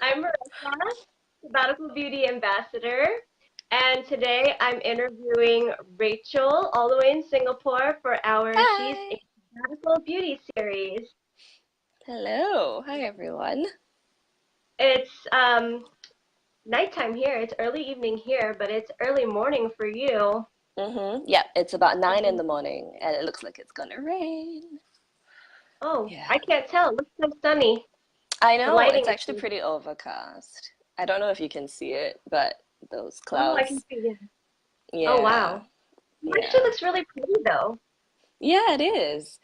I'm Marissa, Sabbatical Beauty Ambassador, and today I'm interviewing Rachel, all the way in Singapore, for our She's a Hi. Sabbatical Beauty series. Hello. Hi, everyone. It's nighttime here, it's early evening here, but it's early morning for you. Yeah, it's about 9 in the morning, and it looks like it's gonna rain. Oh, Yeah. I can't tell. It looks so sunny. I The know, lighting it's is actually so. pretty overcast. I don't know if you can see it, but those Oh, I can clouds. see it. Oh, Yeah, wow. It actually yeah. looks really pretty, though. Yeah, it is.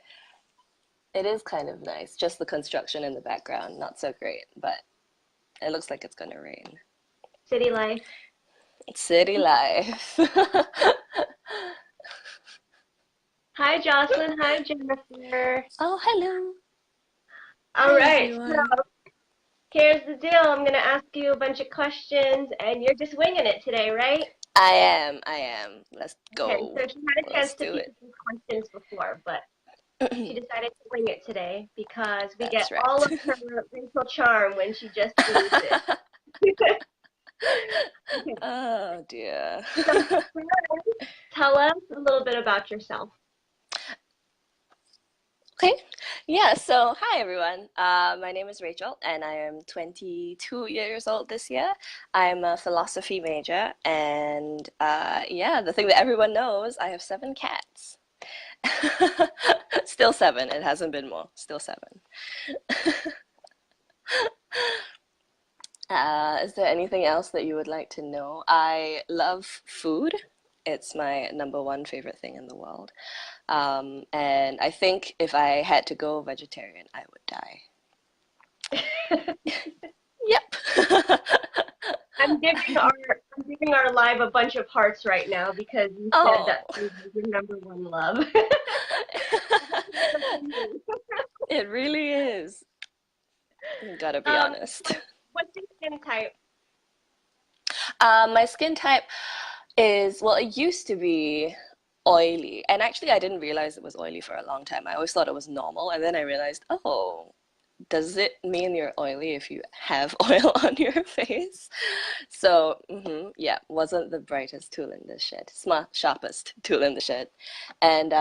It is kind of nice. Just the construction in the background, not so great, but it looks like it's gonna rain. City life. City life. Hi, Jocelyn. Hi, Jennifer. Oh, hello. All Hi, right. everyone. Here's the deal. I'm going to ask you a bunch of questions, and you're just winging it today, right? I am. Let's Okay, go. so she had a chance Let's to do think it. of some questions before, but she decided to wing it today because we get That's all right. of her racial charm when she just wings it. Okay, Oh dear. so first, tell us a little bit about yourself. Okay. Yeah, so hi everyone. My name is Rachel and I am 22 years old this year. I'm a philosophy major and yeah, the thing that everyone knows, I have 7 cats. Still seven. It hasn't been more. Still seven. Is there anything else that you would like to know? I love food. It's my number one favorite thing in the world. And I think if I had to go vegetarian, I would die. Yep. I'm giving our live a bunch of hearts right now because you said Oh, that food is your number one love. it really is. Gotta be Um, honest. what's your skin type? My skin type is, well, it used to be oily. And actually, I didn't realize it was oily for a long time. I always thought it was normal. And then I realized, oh, does it mean you're oily if you have oil on your face? So, yeah, wasn't the brightest tool in the shed, smart, sharpest tool in the shed. And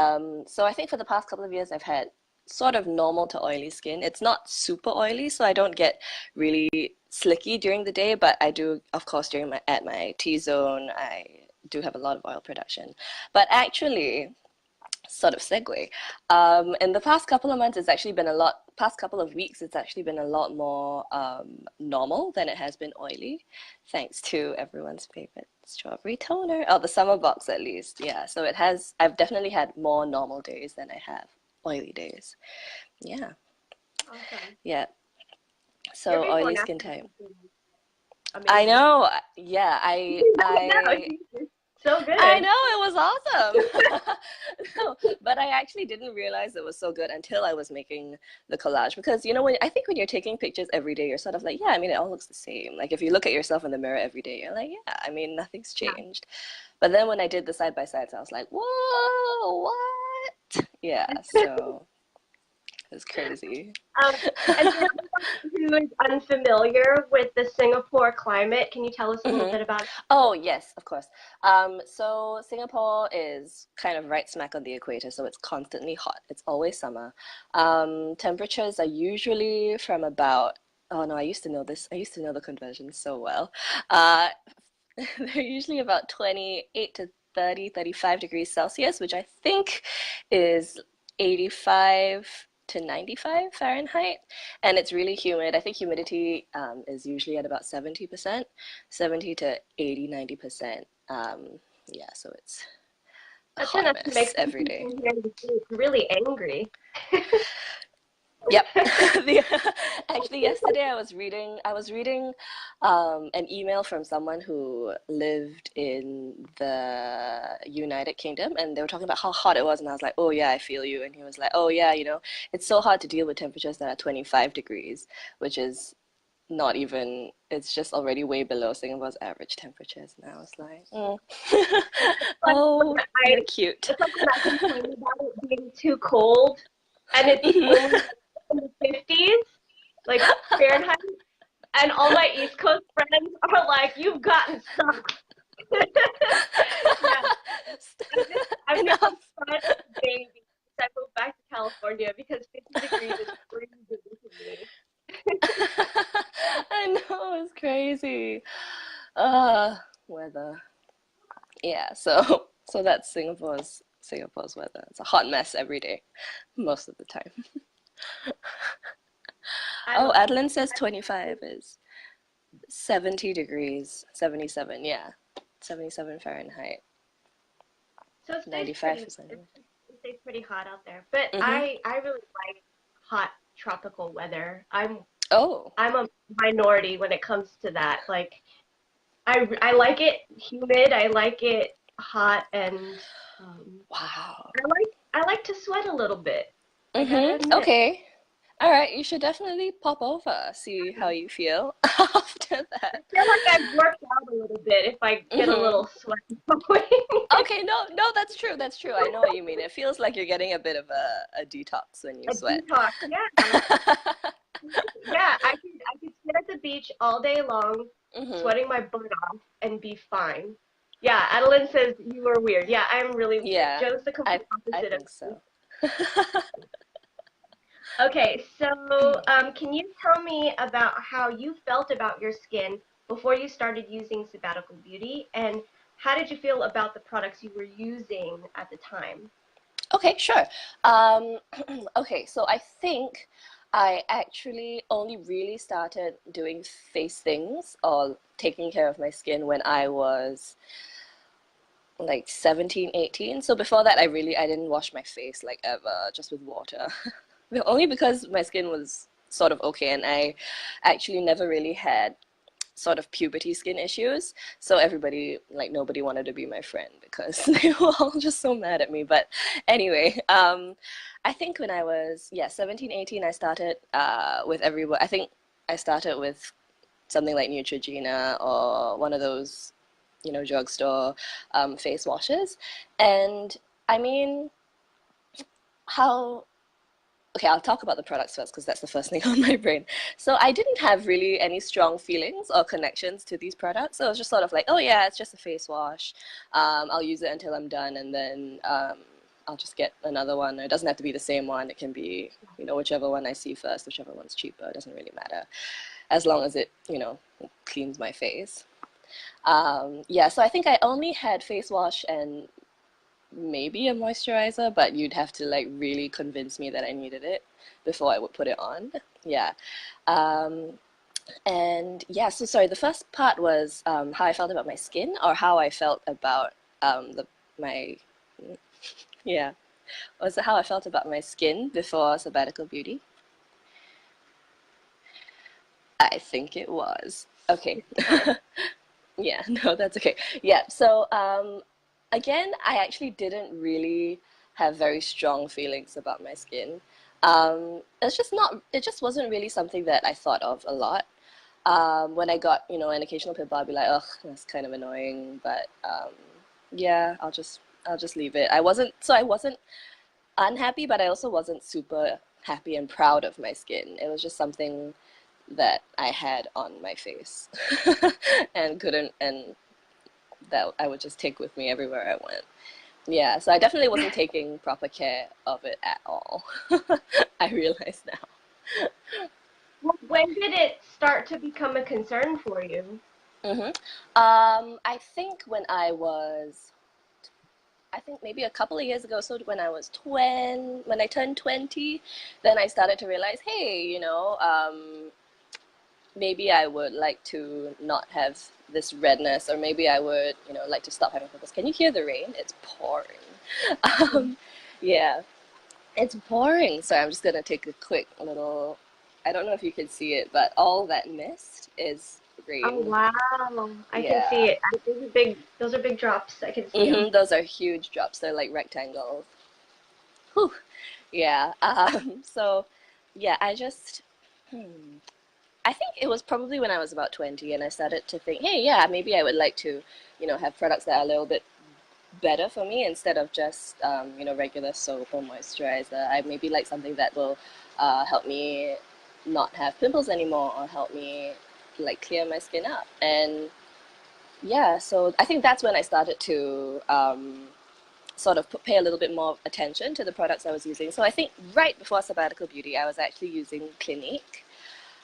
so I think for the past couple of years, I've had sort of normal to oily skin. It's not super oily, so I don't get really slicky during the day, but I do, of course, during my at my T zone, I do have a lot of oil production. But actually, sort of segue. In the past couple of months, it's actually been a lot, past couple of weeks, it's actually been a lot more normal than it has been oily, thanks to everyone's favorite strawberry toner. Oh, the summer box at least. Yeah, so it has, I've definitely had more normal days than I have oily days. Yeah, Awesome. yeah. Your So before oily and skin after type. pictures is I amazing. know. Yeah, You I can do it now. I You're so I good. know it was awesome. No, but I actually didn't realize it was so good until I was making the collage because when I think when you're taking pictures every day, you're sort of like, yeah, I mean, it all looks the same. Like if you look at yourself in the mirror every day, you're like, yeah, I mean, nothing's Yeah. changed. But then when I did the side by sides, I was like, whoa, what? Yeah, so it's crazy. Um, and for everyone who is unfamiliar with the Singapore climate, can you tell us a little hmm bit about it? Oh, yes, of course. So Singapore is kind of right smack on the equator, so it's constantly hot. It's always summer. Temperatures are usually from about, oh no, I used to know this. I used to know the conversion so well. Uh, they're usually about 28 to 30, 35 degrees Celsius, which I think is 85 to 95 Fahrenheit. And it's really humid. I think humidity is usually at about 70%, 70 to 80, 90%. Yeah, so it's a That's hot enough to make mess some every day. people here in the States really angry. Yep. The, actually, yesterday I was reading an email from someone who lived in the United Kingdom, and they were talking about how hot it was, and I was like, oh yeah, I feel you. And he was like, oh yeah, it's so hard to deal with temperatures that are 25 degrees, which is not even, it's just already way below Singapore's average temperatures. And I was like, Like when oh, I, you're cute. it's like when I complain about it being too cold, and it's only like in the 50s, like Fahrenheit. And all my East Coast friends are like, "You've gotten socks." Yeah, I've Enough. become such a baby since I moved back to California because 50 degrees is freezing to me. I know, it's crazy. Uh, weather. Yeah, so so that's Singapore's weather. It's a hot mess every day, most of the time. I Oh, love it. Adeline says 25 is 70 degrees, 77, yeah. 77 Fahrenheit, So it stays 95 pretty. is It, 90. it stays pretty hot out there. But Mm-hmm. I really like hot tropical weather. Oh, I'm a minority when it comes to that. Like I like it humid. I like it hot, and wow. I like to sweat a little bit. I gotta Mm-hmm. admit. Okay. All right, you should definitely pop over, see how you feel after I that. feel like I've worked out a little bit if I get a Mm-hmm. little sweat going. Okay, no, no, that's true. That's true. I know what you mean. It feels like you're getting a bit of a detox when you A sweat. detox. Yeah. Yeah, I could sit at the beach all day long, Mm-hmm. sweating my butt off and be fine. Yeah, Adeline says you are weird. Yeah, I'm really weird. Yeah, Joe's the I complete I opposite of think me. so. Okay, so can you tell me about how you felt about your skin before you started using Sabbatical Beauty, and how did you feel about the products you were using at the time? Okay, sure. Um, okay, so I think I actually only really started doing face things or taking care of my skin when I was like 17, 18. So before that, I didn't wash my face like ever, just with water. Only because my skin was sort of okay, and I actually never really had sort of puberty skin issues. So everybody, like nobody wanted to be my friend because they were all just so mad at me. But anyway, I think when I was, yeah, 17, 18, I started with everyone. I think I started with something like Neutrogena or one of those, drugstore face washes. And I mean, how okay, I'll talk about the products first because that's the first thing on my brain. So I didn't have really any strong feelings or connections to these products. So it was just sort of like, oh yeah, it's just a face wash. I'll use it until I'm done, and then I'll just get another one. It doesn't have to be the same one. It can be, whichever one I see first, whichever one's cheaper. It doesn't really matter as long as it, cleans my face. Yeah, so I think I only had face wash and maybe a moisturizer, but you'd have to like really convince me that I needed it before I would put it on. Yeah. Um, and yeah, so sorry, the first part was how I felt about my skin or how I felt about my, yeah, was it how I felt about my skin before Sabbatical Beauty? I think it was. Okay. Fine. Yeah, no, that's okay. Yeah, so again, I actually didn't really have very strong feelings about my skin. It just wasn't really something that I thought of a lot. When I got, an occasional pimple, I'd be like, ugh, that's kind of annoying, but yeah, I'll just leave it. I wasn't unhappy, but I also wasn't super happy and proud of my skin. It was just something that I had on my face and couldn't, and that I would just take with me everywhere I went. Yeah, so I definitely wasn't taking proper care of it at all. I realize now. Well, when did it start to become a concern for you? hmm I think I think maybe a couple of years ago, so when I turned 20, then I started to realize, hey, maybe I would like to not have this redness, or maybe I would, like to stop having pimples. Can you hear the rain? It's pouring. Um, yeah, it's pouring. So I'm just gonna take a quick little. I don't know if you can see it, but all that mist is Oh rain. wow, I can see Yeah. it. Those are big drops. I can see them. Those are huge drops. They're like rectangles. Whew. Yeah. So, yeah, hmm, I think it was probably when I was about 20 and I started to think, hey, yeah, maybe I would like to, have products that are a little bit better for me instead of just, regular soap or moisturizer. I maybe like something that will help me not have pimples anymore or help me, like clear my skin up. And yeah, so I think that's when I started to sort of pay a little bit more attention to the products I was using. So I think right before Sabbatical Beauty, I was actually using Clinique.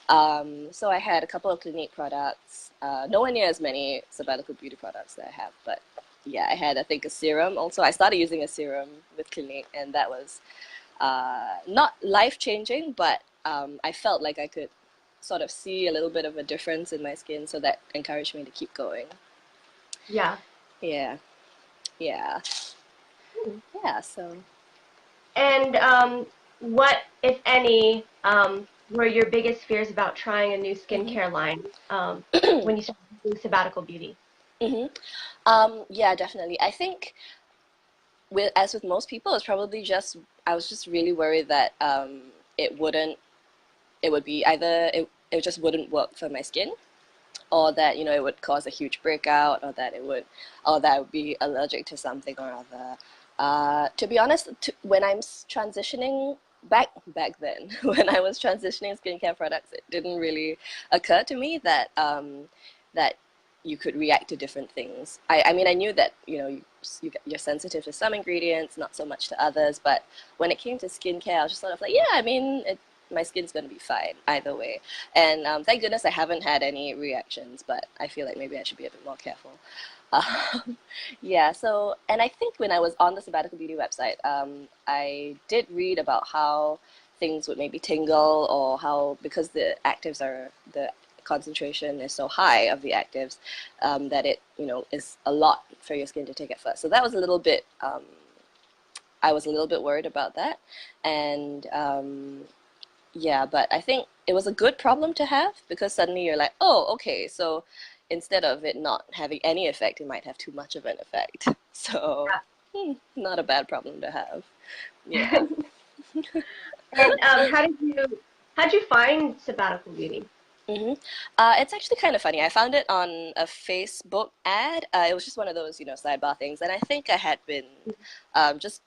So I had a couple of Clinique products, nowhere near as many Sabbatical Beauty products that I have, but yeah, I had, I think, a serum also. I started using a serum with Clinique, and that was not life-changing, but I felt like I could sort of see a little bit of a difference in my skin, so that encouraged me to keep going. Yeah. Yeah, yeah, Hmm. yeah, so. And what, if any, were your biggest fears about trying a new Mhm. skincare line when you started doing Sabbatical Beauty? Mhm. Yeah, definitely. I think with as with most people, it's probably just I was just really worried that it wouldn't it would be either it just wouldn't work for my skin, or that it would cause a huge breakout, or that I would be allergic to something or other. To be honest, when I'm transitioning back then, when I was transitioning skincare products, it didn't really occur to me that you could react to different things. I mean, I knew that you're sensitive to some ingredients, not so much to others. But when it came to skincare, I was just sort of like, yeah, I mean, my skin's gonna be fine either way. And thank goodness I haven't had any reactions, but I feel like maybe I should be a bit more careful. Um, yeah, so, and I think when I was on the Sabbatical Beauty website, I did read about how things would maybe tingle, or how, because the concentration is so high of the actives, that it, is a lot for your skin to take at first. So that was a little bit, I was a little bit worried about that. And yeah, but I think it was a good problem to have, because suddenly you're like, oh, okay, so instead of it not having any effect, it might have too much of an effect. So, not a bad problem to have. Yeah. Yeah. And how'd you find Sabbatical Beauty? hmm it's actually kind of funny. I found it on a Facebook ad. It was just one of those, sidebar things. And I think I had been just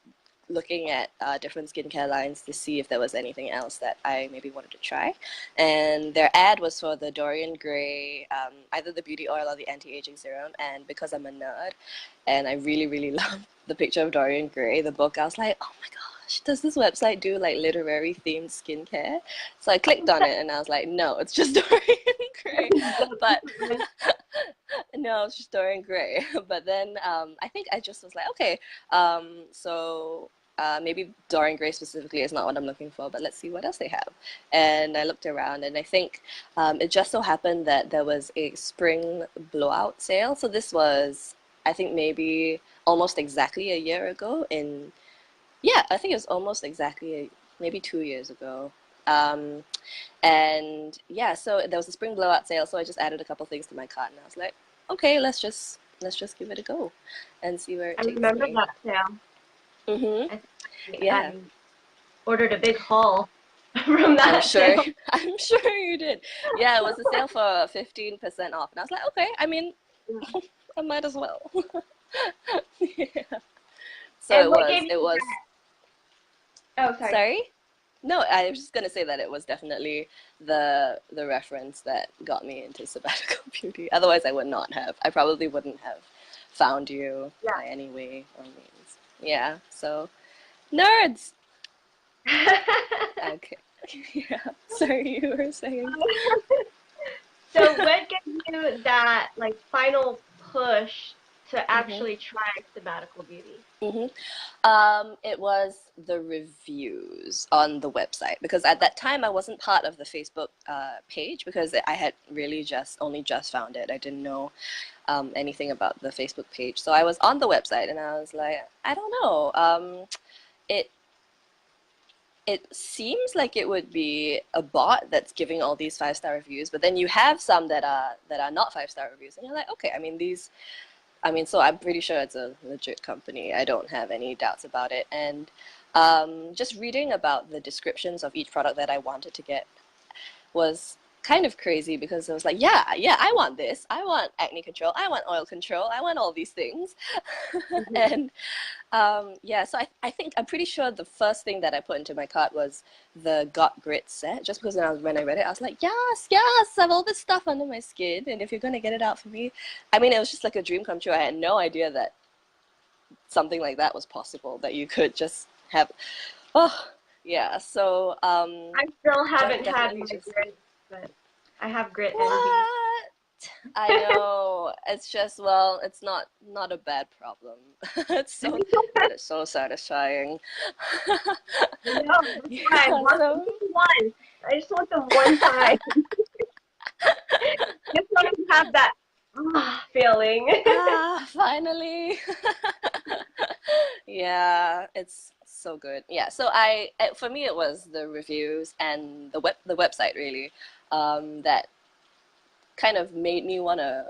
looking at different skincare lines to see if there was anything else that I maybe wanted to try. And their ad was for the Dorian Gray, either the beauty oil or the anti-aging serum. And because I'm a nerd and I really, really love the picture of Dorian Gray, the book, I was like, oh my gosh, does this website do like literary themed skincare? So I clicked on it and I was like, no, it's just Dorian Gray. But no, it's just Dorian Gray. But then I think I just was like, okay, so maybe Dorian Gray specifically is not what I'm looking for, but let's see what else they have. And I looked around, and I think it just so happened that there was a spring blowout sale. So this was, I think, maybe almost exactly a year ago. Yeah, I think it was almost exactly maybe 2 years ago. Um, and yeah, so there was a spring blowout sale, so I just added a couple things to my cart, and I was like, okay, let's just give it a go and see where it I takes remember me. that sale. Mm-hmm. I think Yeah, I ordered a big haul from I'm that sure. sale. I'm sure you did. Yeah, it was a sale for 15% off, and I was like, okay, I mean, I might as well. Yeah. So And it what was. gave you It was. oh, sorry. Sorry. No, I was just gonna say that it was definitely the reference that got me into Sabbatical Beauty. Otherwise, I would not have. I probably wouldn't have found you by any way or means. Yeah. So nerds. Yeah. Okay. Yeah. Sorry, you were saying. So what gave you that like final push to Mhm. actually try Sabbatical Beauty? Mhm. It was the reviews on the website, because at that time I wasn't part of the Facebook page, because I had really just found it. I didn't know anything about the Facebook page. So I was on the website and I was like, I don't know. It it seems like it would be a bot that's giving all these 5-star reviews, but then you have some that are not 5-star reviews, and you're like, okay, so I'm pretty sure it's a legit company. I don't have any doubts about it. And just reading about the descriptions of each product that I wanted to get was kind of crazy because I was like, yeah, I want this. I want acne control. I want oil control. I want all these things. Mhm. And yeah, so I think I'm pretty sure the first thing that I put into my cart was the Got Grit set, just because when I read it, I was like, yes, I have all this stuff under my skin, and if you're gonna get it out for me, I mean, it was just like a dream come true. I had no idea that something like that was possible, that you could just have, oh, yeah. So I still haven't had definitely my just grit, but I have grit envy. what? I know. It's just, well, it's not a bad problem. It's so, but it's so satisfying. No, that's why I Yeah, want them so just once. I just want them one time. Just want to have that feeling. finally. Yeah, it's so good. Yeah, so for me it was the reviews and the website really, that kind of made me wanna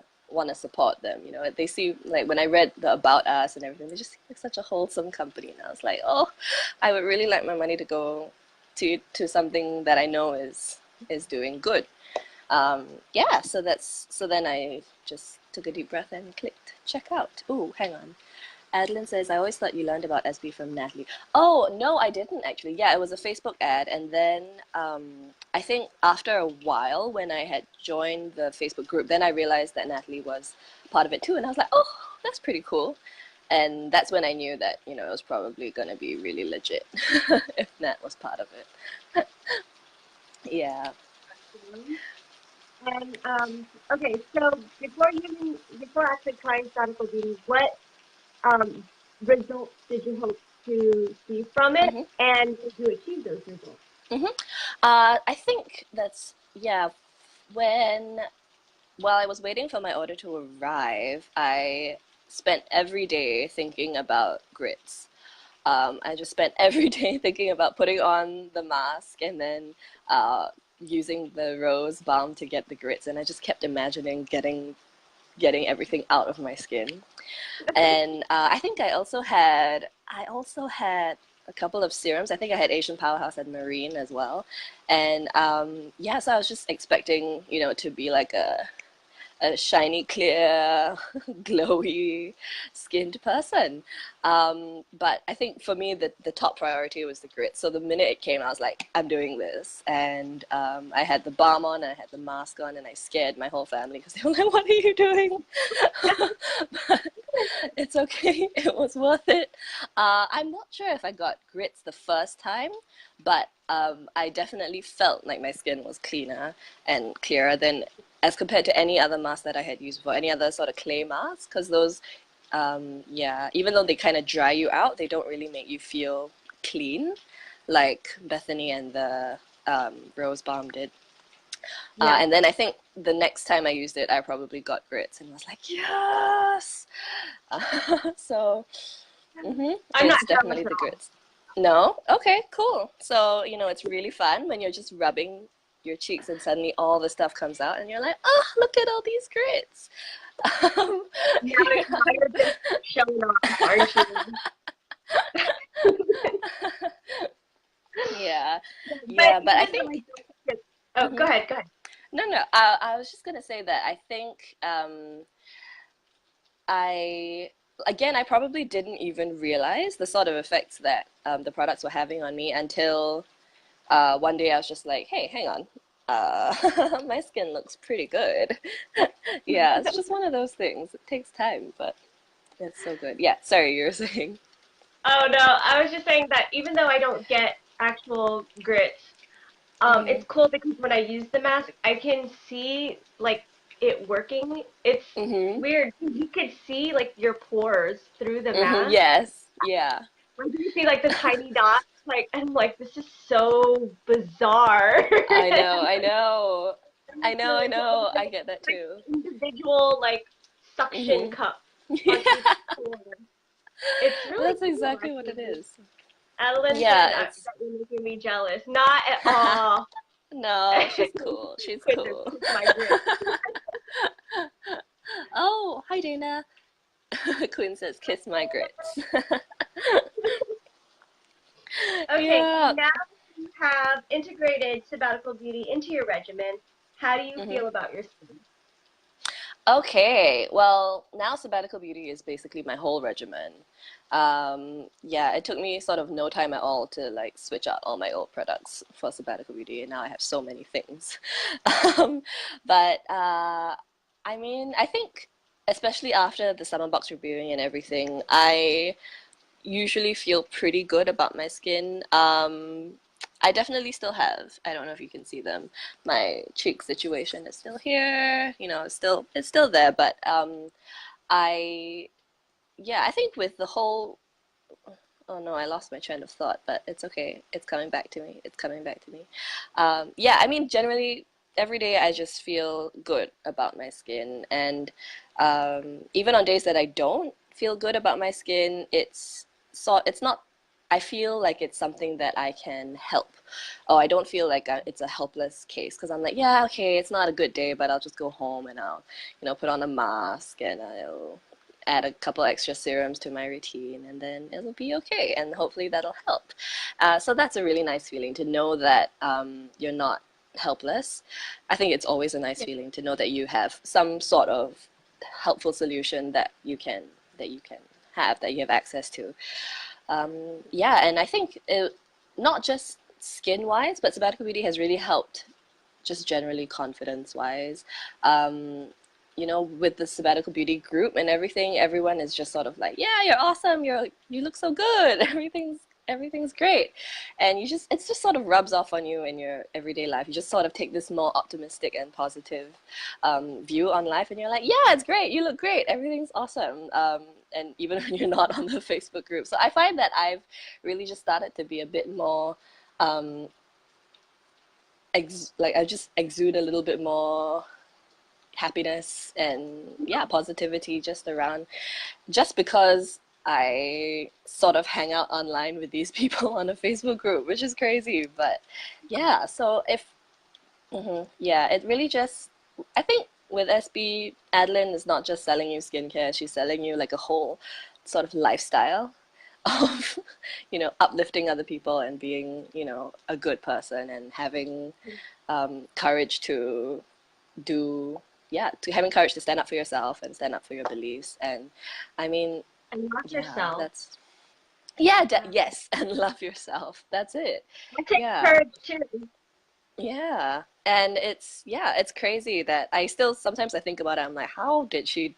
support them. You know, they seem like when I read the about us and everything, they just seem like such a wholesome company. And I was like, oh, I would really like my money to go to something that I know is doing good. Yeah, so then I just took a deep breath and clicked check out. Oh, hang on. Adeline says, I always thought you learned about SB from Natalie. Oh, no, I didn't actually. Yeah, it was a Facebook ad. And then I think after a while, when I had joined the Facebook group, then I realized that Natalie was part of it too. And I was like, oh, that's pretty cool. And that's when I knew that, you know, it was probably going to be really legit if Nat was part of it. Yeah. And okay, so before actually trying Sabbatical Beauty, what um results did you hope to see from it, hmm and did you achieve those results? hmm I think that's, yeah, when while I was waiting for my order to arrive, I spent every day thinking about grits. I just spent every day thinking about putting on the mask and then uh, using the rose balm to get the grits, and I just kept imagining getting everything out of my skin. And I think I also had a couple of serums. I think I had Asian Powerhouse and Marine as well. And yeah, so I was just expecting, you know, to be like a shiny, clear, glowy skinned person. But I think for me, the top priority was the grit. So the minute it came, I was like, I'm doing this. And I had the balm on, and I had the mask on, and I scared my whole family because they were like, what are you doing? But it's okay. It was worth it. I'm not sure if I got grits the first time, but I definitely felt like my skin was cleaner and clearer than as compared to any other mask that I had used before, any other sort of clay mask, because those, yeah, even though they kind of dry you out, they don't really make you feel clean, like Bethany and the Rose Balm did. Yeah, And then I think the next time I used it, I probably got grits and was like, yes. So I'm not it's jealous definitely at the all. grits. No? Okay, cool. So, you know, it's really fun when you're just rubbing your cheeks and suddenly all the stuff comes out and you're like, oh, look at all these grits. Um, Now you're just showing off, aren't you? yeah, But yeah, but I even though think, I don't get, oh, go mhm. ahead, go ahead. No, I was just gonna say that I think I again, I probably didn't even realize the sort of effects that the products were having on me until one day I was just like, hey, hang on. My skin looks pretty good. Yeah, it's just one of those things. It takes time, but it's so good. Yeah, sorry, you were saying. Oh no, I was just saying that even though I don't get actual grits, hmm it's cool because when I use the mask, I can see like it working. It's hmm weird. You could see like your pores through the mask. Yes, yeah. Like you see like the tiny dots. Like and I'm like, this is so bizarre. I know, I know. It's I really cool. know. It's I get that like too. individual like suction hmm cup on each Yeah, pore. It's really that's cool, exactly what it actually. is. Adeline said Yeah, that it's you're making me jealous. Not at all. no, she's cool. She's Goodness, cool. kiss my grits. Oh, hi Dana. Queen says kiss my grits. Okay, so Yeah. now you have integrated Sabbatical Beauty into your regimen. How do you Hmm. feel about your skin? Okay, well, now Sabbatical Beauty is basically my whole regimen. Yeah, it took me sort of no time at all to like switch out all my old products for Sabbatical Beauty, and now I have so many things. Um, but I mean, I think especially after the summer box reviewing and everything, I usually feel pretty good about my skin. I definitely still have. I don't know if you can see them. My cheek situation is still here. You know, it's still there. But I yeah, I think with the whole oh no, I lost my train of thought, but it's okay. It's coming back to me. It's coming back to me. Yeah, I mean, generally, every day I just feel good about my skin. And even on days that I don't feel good about my skin, it's not, I feel like it's something that I can help. Oh, I don't feel like it's a helpless case because I'm like, yeah, okay, it's not a good day, but I'll just go home and I'll, put on a mask and I'll add a couple extra serums to my routine and then it'll be okay and hopefully that'll help. So that's a really nice feeling to know that you're not helpless. I think it's always a nice Yeah. feeling to know that you have some sort of helpful solution that you can have, that you have access to. Yeah, and I think not just skin wise, but Sabbatical Beauty has really helped just generally confidence wise. Um, with the Sabbatical Beauty group and everything, everyone is just sort of like, yeah, you're awesome. You look so good. Everything's great. And it's just sort of rubs off on you in your everyday life. You just sort of take this more optimistic and positive view on life, and you're like, yeah, it's great. You look great. Everything's awesome. And even when you're not on the Facebook group. So I find that I've really just started to be a bit more um, like I just exude a little bit more happiness and yeah, positivity just around, just because I sort of hang out online with these people on a Facebook group, which is crazy. But yeah, so if yeah, it really just, I think with SB, Adeline is not just selling you skincare, she's selling you like a whole sort of lifestyle of, uplifting other people and being, a good person and having courage to do, yeah, to having courage to stand up for yourself and stand up for your beliefs. And I mean, And love yeah, yourself. that's, yeah, Yeah. yes, and love yourself. That's it. It takes Yeah. courage too. Yeah. And it's crazy that I still sometimes I think about it, I'm like, how did she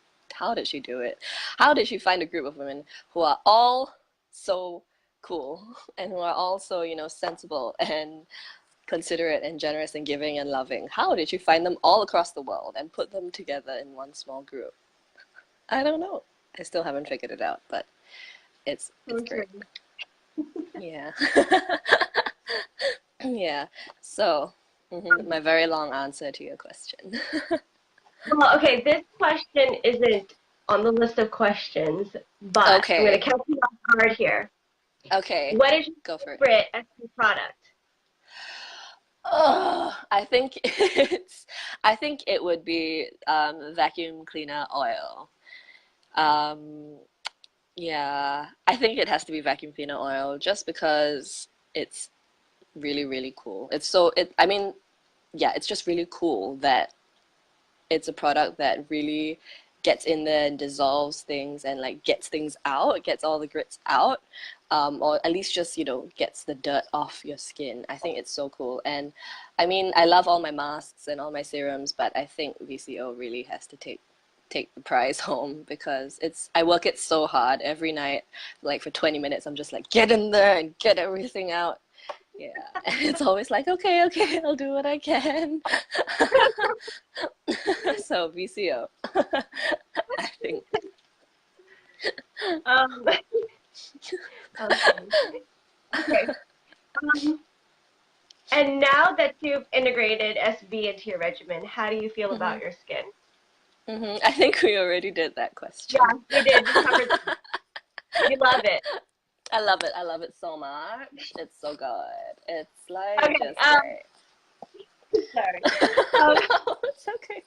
do it? How did she find a group of women who are all so cool and who are all so, sensible and considerate and generous and giving and loving? How did you find them all across the world and put them together in one small group? I don't know. I still haven't figured it out, but it's So great. true. Yeah. Yeah. So, my very long answer to your question. Well, okay, this question isn't on the list of questions, but I'm going to Okay. catch you off guard here. Okay. What is your Go for it. favorite SB product? I think it would be vacuum cleaner oil. Um, yeah, I think it has to be vacuum cleaner oil just because it's really, really cool. I mean, yeah, it's just really cool that it's a product that really gets in there and dissolves things and like gets things out, gets all the grits out, or at least just gets the dirt off your skin. I think it's so cool. And I mean, I love all my masks and all my serums, but I think VCO really has to take the prize home because I work it so hard every night, like for 20 minutes. I'm just like, get in there and get everything out. Yeah, and it's always like, okay, okay, I'll do what I can. So VCO, I think. Um, okay. Okay. Um, and now that you've integrated SB into your regimen, how do you feel Hmm. about your skin? I think we already did that question. Yeah, we did. We covered that. You love it. I love it. I love it so much. It's so good. It's like Okay. just great. Sorry. Um, No, it's okay.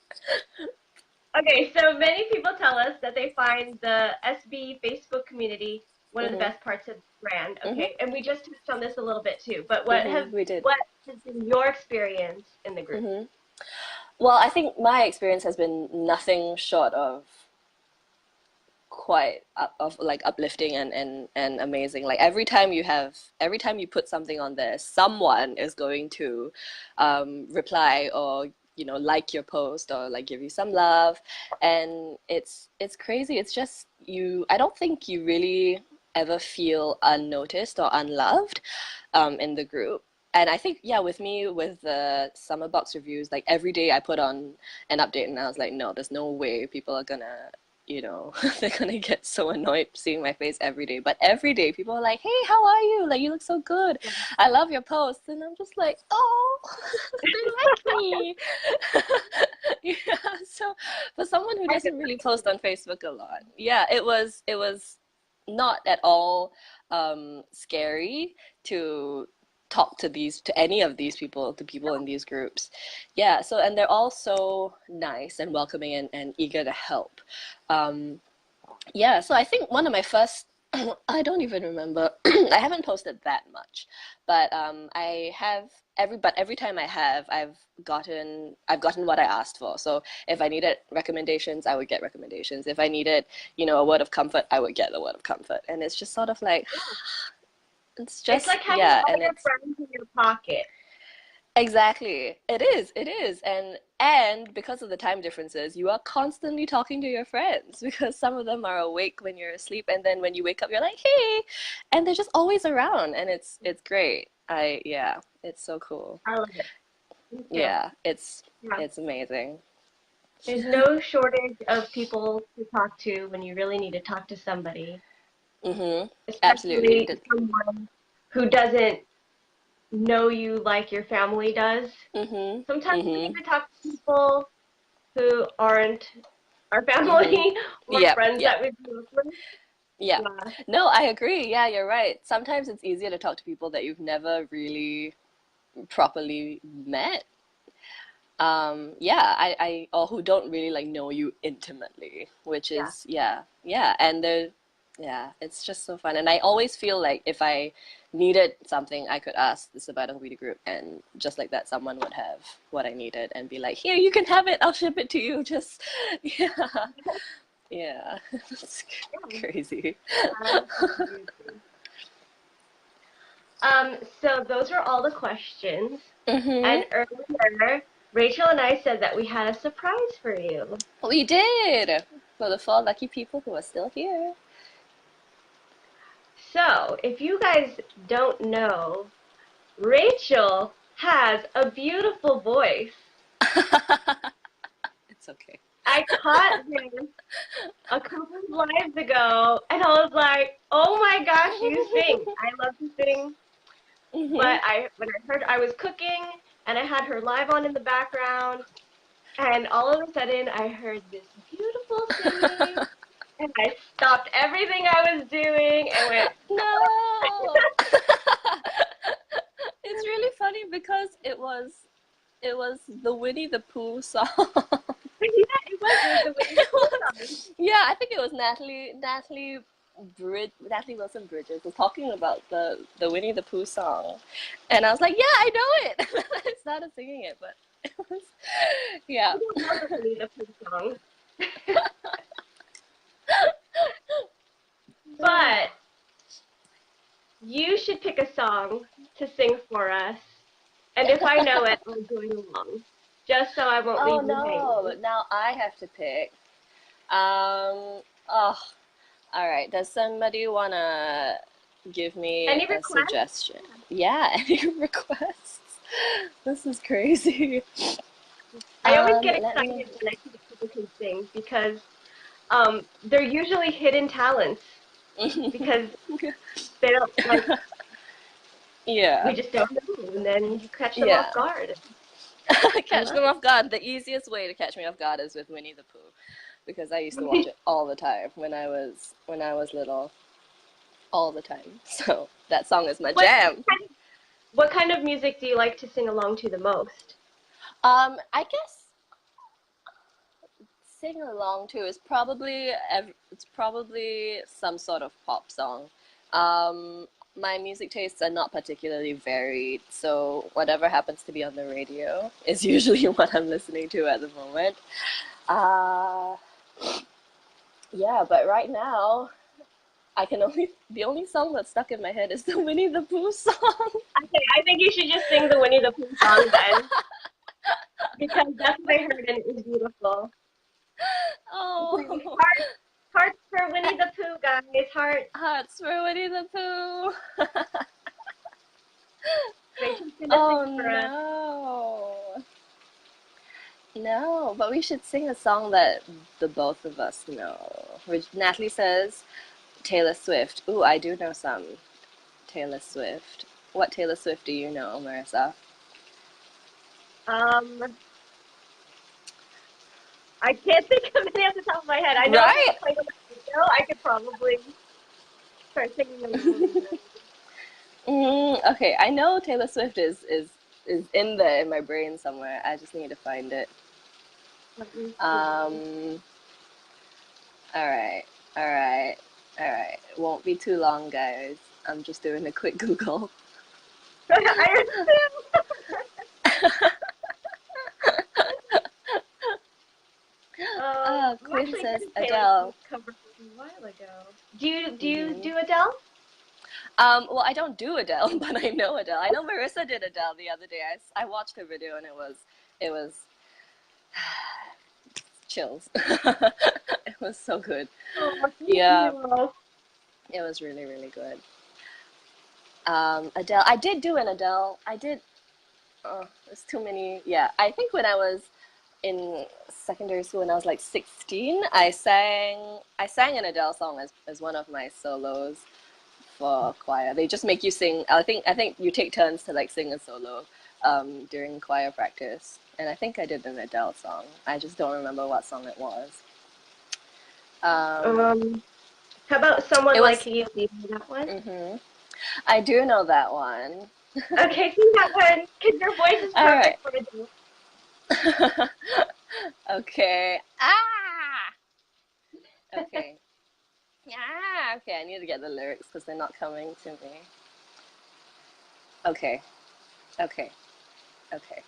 okay. So many people tell us that they find the SB Facebook community one of the Hmm. best parts of the brand. Hmm. Okay, and we just touched on this a little bit too. But We did. what has been your experience in the group? Hmm. Well, I think my experience has been nothing short of quite of like uplifting and amazing. Like every time you put something on there, someone is going to reply or like your post or like give you some love, and it's crazy. It's just I don't think you really ever feel unnoticed or unloved in the group. And I think, yeah, with me, with the summer box reviews, like every day I put on an update and I was like, no, there's no way people are gonna, they're gonna get so annoyed seeing my face every day. But every day people are like, hey, how are you? Like, you look so good. I love your posts. And I'm just like, oh, they like me. Yeah. So for someone who doesn't really post on Facebook a lot, yeah, it was not at all scary to talk to any of these people, to people in these groups. Yeah, so and they're all so nice and welcoming and eager to help. um yeah, so I think one of my first I don't even remember. I haven't posted that much, but I have every time I have, I've gotten what I asked for. So if I needed recommendations, I would get recommendations. If I needed, a word of comfort, I would get the word of comfort. And it's just sort of like, it's It's just, like having yeah, all and your it's friends in your pocket. exactly. It is. And because of the time differences, you are constantly talking to your friends because some of them are awake when you're asleep, and then when you wake up you're like, "Hey." And they're just always around, and it's great. Yeah, it's so cool. I love it. Me too. Yeah, it's Yeah. it's amazing. There's no shortage of people to talk to when you really need to talk to somebody, Mhm. Absolutely. especially someone who doesn't know you like your family does. Mhm. Sometimes we need Mhm. to talk to people who aren't our Mhm. family or Yep, friends yep. that we grew up with. Yeah. Yeah. No, I agree. Yeah, you're right. Sometimes it's easier to talk to people that you've never really properly met. Yeah, or who don't really like know you intimately, which Yeah. is, yeah, and yeah, it's just so fun. And I always feel like if I needed something, I could ask the Sabbatical Beauty Group, and just like that, someone would have what I needed and be like, here, you can have it, I'll ship it to you. Just, yeah, yeah, it's Yeah. crazy. I agree with you. So those are all the questions. Mm-hmm. And earlier, Rachel and I said that we had a surprise for you. We did, for the four lucky people who are still here. So, if you guys don't know, Rachel has a beautiful voice. It's okay. I caught this a couple of lives ago, and I was like, "Oh my gosh, you sing!" I love to sing, Mm-hmm. but when I heard I was cooking and I had her live on in the background, and all of a sudden I heard this beautiful singing, and I stopped everything I was doing and went, No. It's really funny because it was the Winnie the Pooh song. "Yeah, it was the Winnie the It Pooh was, song." yeah, I think it was Natalie Wilson Bridges was talking about the Winnie the Pooh song, and I was like, yeah, I know it. I started singing it, but it was, yeah. I don't know the Winnie the Pooh song, but you should pick a song to sing for us. And if I know it, I'll join along, just so I won't Oh leave you no, hanging. now I have to pick. Oh, all right. Does somebody wanna give me Any a requests? suggestion? Yeah, any requests? This is crazy. I always get Let me. excited when I see that people can sing because they're usually hidden talents because they don't like we Yeah, just don't know, and then you catch them off yeah. guard. I Catch love them off guard. The easiest way to catch me off guard is with Winnie the Pooh, because I used to watch it. it all the time when I was little, all the time. So that song is my what jam. what kind of music do you like to sing along to the most? I guess sing along to is probably it's probably some sort of pop song. my music tastes are not particularly varied, so whatever happens to be on the radio is usually what I'm listening to at the moment. Uh, yeah, but right now, the only song that's stuck in my head is the Winnie the Pooh song. Okay, I think you should just sing the Winnie the Pooh song then, because that's what I heard and it was beautiful. Oh, Hearts for Winnie the Pooh, guys. Hearts. hearts for Winnie the Pooh. Rachel's gonna sing Oh for us. no. No, but we should sing a song that the both of us know. Which Natalie says Taylor Swift. Ooh, I do know some Taylor Swift. What Taylor Swift do you know, Marissa? Um, I can't think of any off the top of my head. I know if Right? it played on the radio, I could probably start singing along. Okay, I know Taylor Swift is in there in my brain somewhere. I just need to find it. Let me see. Um, all right, all right, all right. It won't be too long, guys. I'm just doing a quick Google. I you Quinn actually says did a Taylor Adele. Swift cover a while ago. Do you hmm do Adele? Well, I don't do Adele, but I know Adele. I know Marissa did Adele the other day. I watched her video and it was chills. It was so good. Oh, thank Yeah, you. it was really, really good. Adele, I did do an Adele. I did. Oh, there's too many. Yeah, I think when I was in secondary school, when I was like 16, I sang an Adele song as one of my solos for choir. They just make you sing. I think you take turns to like sing a solo during choir practice. And I think I did an Adele song. I just don't remember what song it was. Um, Um, how about Someone it Like was. You? Do you know that one? hmm I do know that one. Okay, sing that one, because your voice is All right. perfect for Adele. Okay. Ah. Okay. Ah. Okay. I need to get the lyrics because they're not coming to me. Okay. Okay. Okay.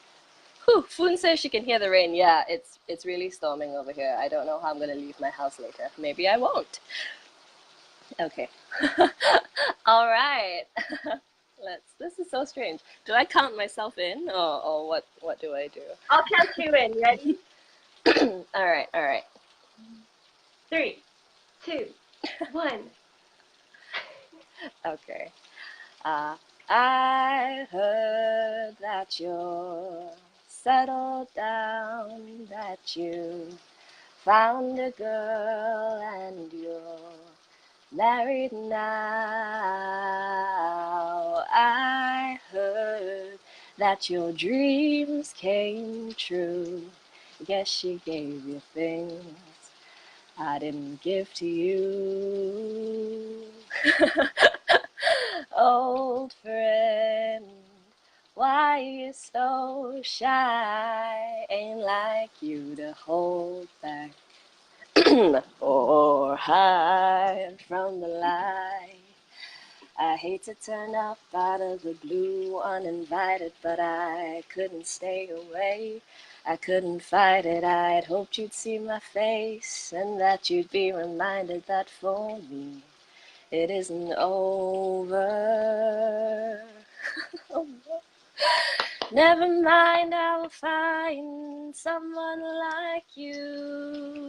Whew, Foon says she can hear the rain. Yeah, it's really storming over here. I don't know how I'm gonna leave my house later. Maybe I won't. Okay. All right. This is so strange. Do I count myself in, or what do I do? I'll count you in. Ready? All right. All right. 3, 2, 1. Okay. Uh, I heard that you're settled down, that you found a girl and you're married now. I heard that your dreams came true. Guess she gave you things I didn't give to you. Old friend, why you so shy? Ain't like you to hold back or hide from the light. I hate to turn up out of the blue uninvited, but I couldn't stay away. I couldn't fight it. I'd hoped you'd see my face and that you'd be reminded that for me it isn't over. Never mind, I'll find someone like you.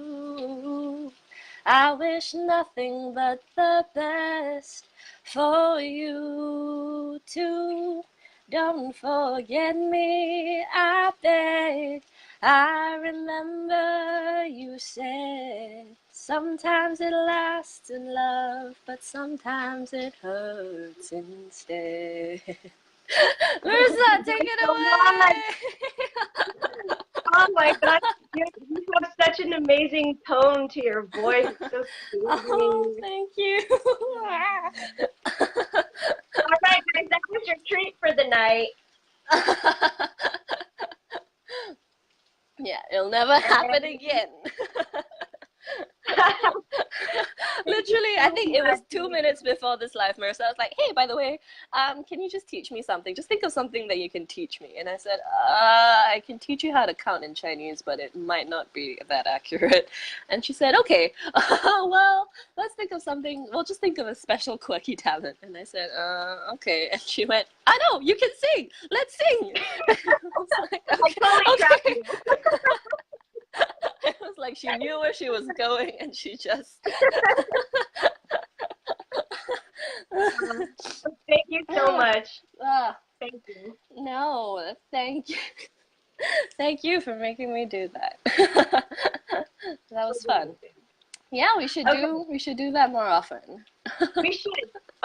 I wish nothing but the best for you too. Don't forget me, I beg. I remember you said sometimes it lasts in love, but sometimes it hurts instead. Marissa, take Thanks it so much. away! Oh my God, you have such an amazing tone to your voice. It's so Oh, soothing. thank you. All right, guys, that was your treat for the night. Yeah, it'll never happen again. Literally, I Oh think it my was 2 minutes before this live mirror. So I was like, hey, by the way, can you just teach me something? Just think of something that you can teach me. And I said, I can teach you how to count in Chinese, but it might not be that accurate. And she said, okay, well, let's think of something. We'll just think of a special quirky talent. And I said, okay. And she went, I know, you can sing. Let's sing. I was like, I totally okay, trapped okay. you. It was like she knew where she was going and she just Thank you so much. ah, Thank you. no, thank you. Thank you for making me do that. That was fun. Yeah, Okay, we should do that more often. we should.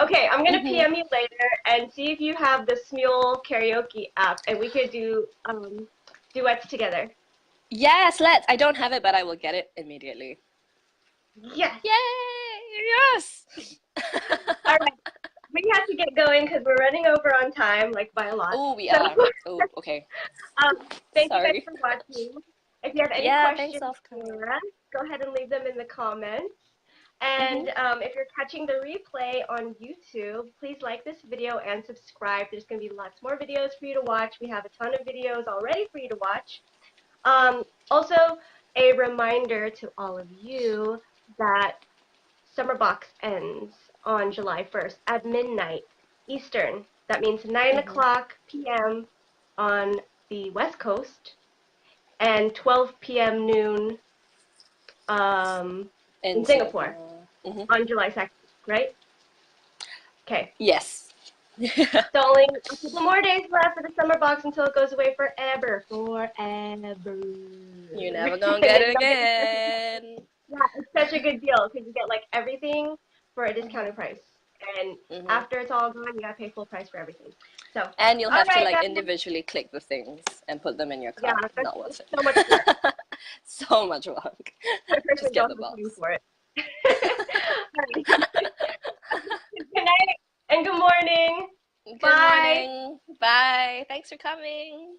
Okay, I'm gonna Hmm. PM you later and see if you have the Smule karaoke app, and we could do duets together. Yes, let's. I don't have it, but I will get it immediately. Yes. Yay! Yes. All right. We have to get going because we're running over on time, like by a lot. Oh, we So, are. Oh, okay. thank you guys Sorry. for watching. If you have any Yeah, thanks, questions Oscar. for us, go ahead and leave them in the comments. Hmm. And if you're catching the replay on YouTube, please like this video and subscribe. There's going to be lots more videos for you to watch. We have a ton of videos already for you to watch. Also, a reminder to all of you that Summer Box ends on July 1st at midnight Eastern. That means 9 Hmm. o'clock p.m. on the West Coast and 12 p.m. noon in In Singapore Singapore. Hmm. on July 2nd, right? Okay. Yes. So only a couple more days left for the Summer Box until it goes away forever. Forever. You're never gonna And get then it you'll get again. yeah, it's such a good deal because you get like everything for a discounted Hmm. price. And Hmm. after it's all gone, you gotta pay full price for everything. So, And you'll all have to right, like guys. individually click the things and put them in your Yeah, cart. that's Not worth it's so much work. it. So much work. I Just personally get don't the have time box. for it. All right. Good night and good morning. Good Bye. morning. Bye. Thanks for coming.